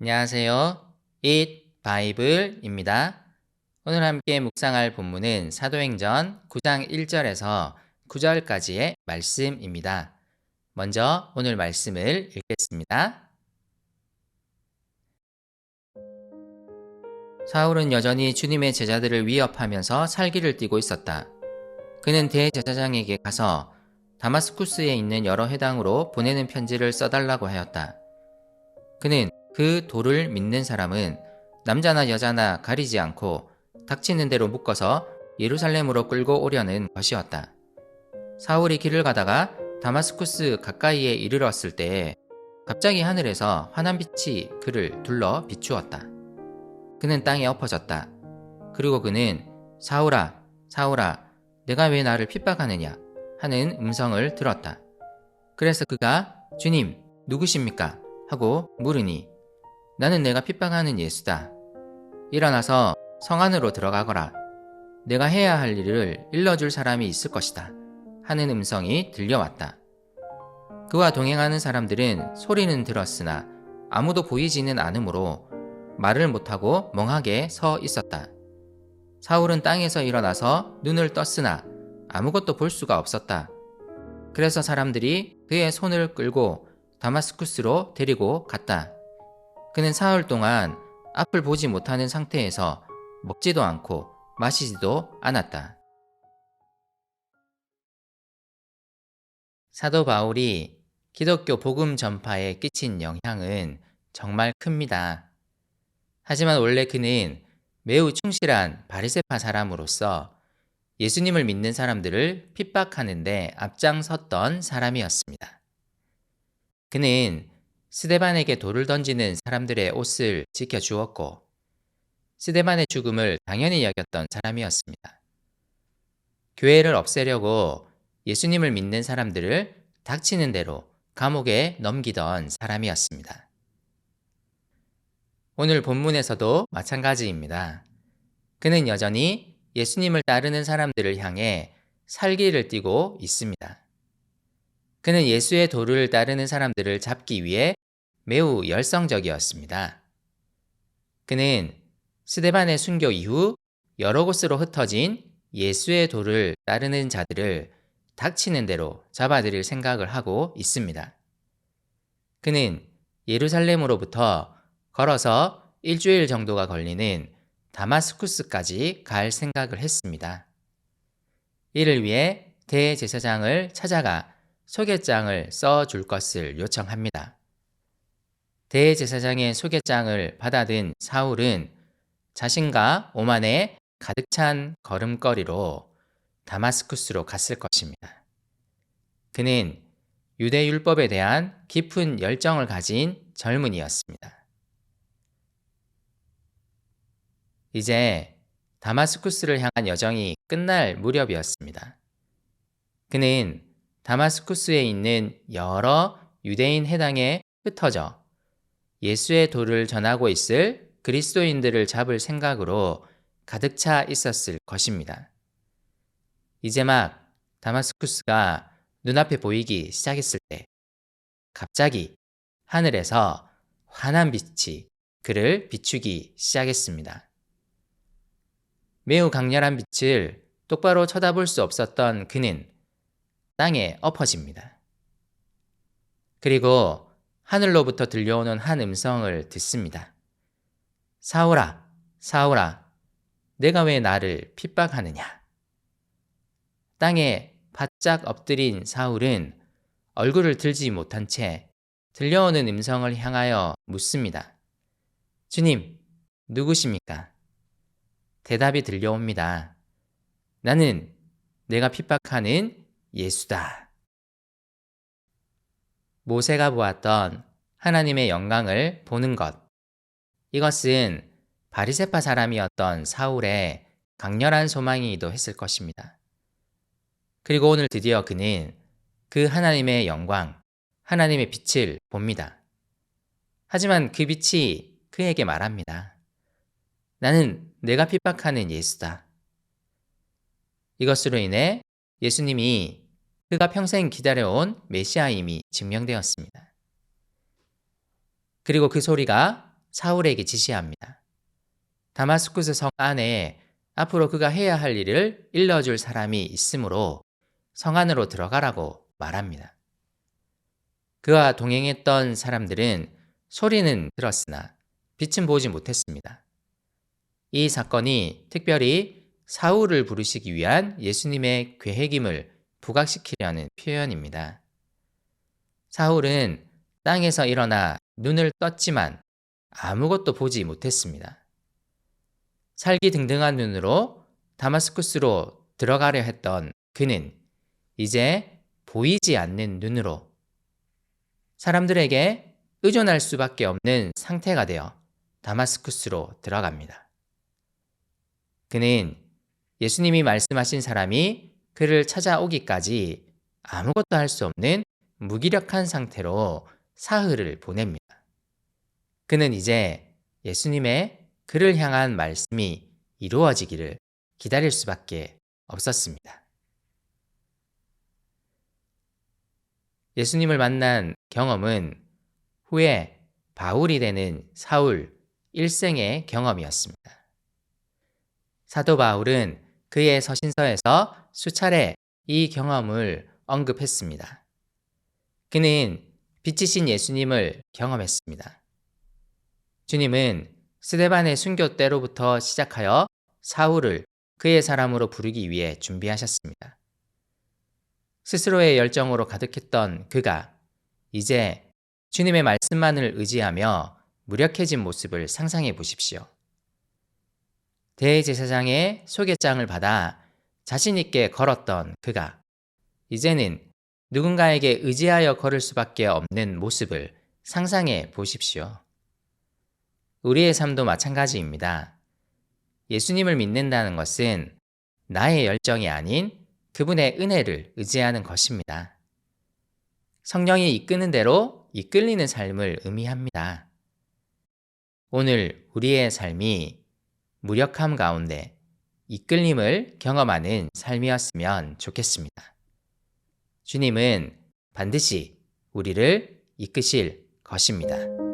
안녕하세요. Eat Bible입니다. 오늘 함께 묵상할 본문은 사도행전 9장 1절에서 9절까지의 말씀입니다. 먼저 오늘 말씀을 읽겠습니다. 사울은 여전히 주님의 제자들을 위협하면서 살기를 띠고 있었다. 그는 대제사장에게 가서 다마스쿠스에 있는 여러 회당으로 보내는 편지를 써달라고 하였다. 그는 그 도를 믿는 사람은 남자나 여자나 가리지 않고 닥치는 대로 묶어서 예루살렘으로 끌고 오려는 것이었다. 사울이 길을 가다가 다마스쿠스 가까이에 이르렀을 때에 갑자기 하늘에서 환한 빛이 그를 둘러 비추었다. 그는 땅에 엎어졌다. 그리고 그는 사울아, 사울아, 내가 왜 나를 핍박하느냐 하는 음성을 들었다. 그래서 그가 주님, 누구십니까? 하고 물으니 나는 내가 핍박하는 예수다. 일어나서 성 안으로 들어가거라. 내가 해야 할 일을 일러줄 사람이 있을 것이다. 하는 음성이 들려왔다. 그와 동행하는 사람들은 소리는 들었으나 아무도 보이지는 않으므로 말을 못하고 멍하게 서 있었다. 사울은 땅에서 일어나서 눈을 떴으나 아무것도 볼 수가 없었다. 그래서 사람들이 그의 손을 끌고 다마스쿠스로 데리고 갔다. 그는 사흘 동안 앞을 보지 못하는 상태에서 먹지도 않고 마시지도 않았다. 사도 바울이 기독교 복음 전파에 끼친 영향은 정말 큽니다. 하지만 원래 그는 매우 충실한 바리새파 사람으로서 예수님을 믿는 사람들을 핍박하는데 앞장섰던 사람이었습니다. 그는 스데반에게 돌을 던지는 사람들의 옷을 지켜주었고 스데반의 죽음을 당연히 여겼던 사람이었습니다. 교회를 없애려고 예수님을 믿는 사람들을 닥치는 대로 감옥에 넘기던 사람이었습니다. 오늘 본문에서도 마찬가지입니다. 그는 여전히 예수님을 따르는 사람들을 향해 살기를 띠고 있습니다. 그는 예수의 도를 따르는 사람들을 잡기 위해 매우 열성적이었습니다. 그는 스데반의 순교 이후 여러 곳으로 흩어진 예수의 도를 따르는 자들을 닥치는 대로 잡아들일 생각을 하고 있습니다. 그는 예루살렘으로부터 걸어서 일주일 정도가 걸리는 다마스쿠스까지 갈 생각을 했습니다. 이를 위해 대제사장을 찾아가 소개장을 써줄 것을 요청합니다. 대제사장의 소개장을 받아든 사울은 자신과 오만에 가득 찬 걸음걸이로 다마스쿠스로 갔을 것입니다. 그는 유대 율법에 대한 깊은 열정을 가진 젊은이였습니다. 이제 다마스쿠스를 향한 여정이 끝날 무렵이었습니다. 그는 다마스쿠스에 있는 여러 유대인 회당에 흩어져 예수의 도를 전하고 있을 그리스도인들을 잡을 생각으로 가득 차 있었을 것입니다. 이제 막 다마스쿠스가 눈앞에 보이기 시작했을 때 갑자기 하늘에서 환한 빛이 그를 비추기 시작했습니다. 매우 강렬한 빛을 똑바로 쳐다볼 수 없었던 그는 땅에 엎어집니다. 그리고 하늘로부터 들려오는 한 음성을 듣습니다. 사울아, 사울아, 내가 왜 나를 핍박하느냐? 땅에 바짝 엎드린 사울은 얼굴을 들지 못한 채 들려오는 음성을 향하여 묻습니다. 주님, 누구십니까? 대답이 들려옵니다. 나는 내가 핍박하는 예수다. 모세가 보았던 하나님의 영광을 보는 것. 이것은 바리새파 사람이었던 사울의 강렬한 소망이기도 했을 것입니다. 그리고 오늘 드디어 그는 그 하나님의 영광, 하나님의 빛을 봅니다. 하지만 그 빛이 그에게 말합니다. 나는 내가 핍박하는 예수다. 이것으로 인해 예수님이 그가 평생 기다려온 메시아임이 증명되었습니다. 그리고 그 소리가 사울에게 지시합니다. 다마스쿠스 성 안에 앞으로 그가 해야 할 일을 일러줄 사람이 있으므로 성 안으로 들어가라고 말합니다. 그와 동행했던 사람들은 소리는 들었으나 빛은 보지 못했습니다. 이 사건이 특별히 사울을 부르시기 위한 예수님의 계획임을 부각시키려는 표현입니다. 사울은 땅에서 일어나 눈을 떴지만 아무것도 보지 못했습니다. 살기등등한 눈으로 다마스쿠스로 들어가려 했던 그는 이제 보이지 않는 눈으로 사람들에게 의존할 수밖에 없는 상태가 되어 다마스쿠스로 들어갑니다. 그는 예수님이 말씀하신 사람이 그를 찾아오기까지 아무것도 할 수 없는 무기력한 상태로 사흘을 보냅니다. 그는 이제 예수님의 그를 향한 말씀이 이루어지기를 기다릴 수밖에 없었습니다. 예수님을 만난 경험은 후에 바울이 되는 사울 일생의 경험이었습니다. 사도 바울은 그의 서신서에서 수차례 이 경험을 언급했습니다. 그는 빛이신 예수님을 경험했습니다. 주님은 스데반의 순교 때로부터 시작하여 사울을 그의 사람으로 부르기 위해 준비하셨습니다. 스스로의 열정으로 가득했던 그가 이제 주님의 말씀만을 의지하며 무력해진 모습을 상상해 보십시오. 대제사장의 소개장을 받아 자신있게 걸었던 그가 이제는 누군가에게 의지하여 걸을 수밖에 없는 모습을 상상해 보십시오. 우리의 삶도 마찬가지입니다. 예수님을 믿는다는 것은 나의 열정이 아닌 그분의 은혜를 의지하는 것입니다. 성령이 이끄는 대로 이끌리는 삶을 의미합니다. 오늘 우리의 삶이 무력함 가운데 이끌림을 경험하는 삶이었으면 좋겠습니다. 주님은 반드시 우리를 이끄실 것입니다.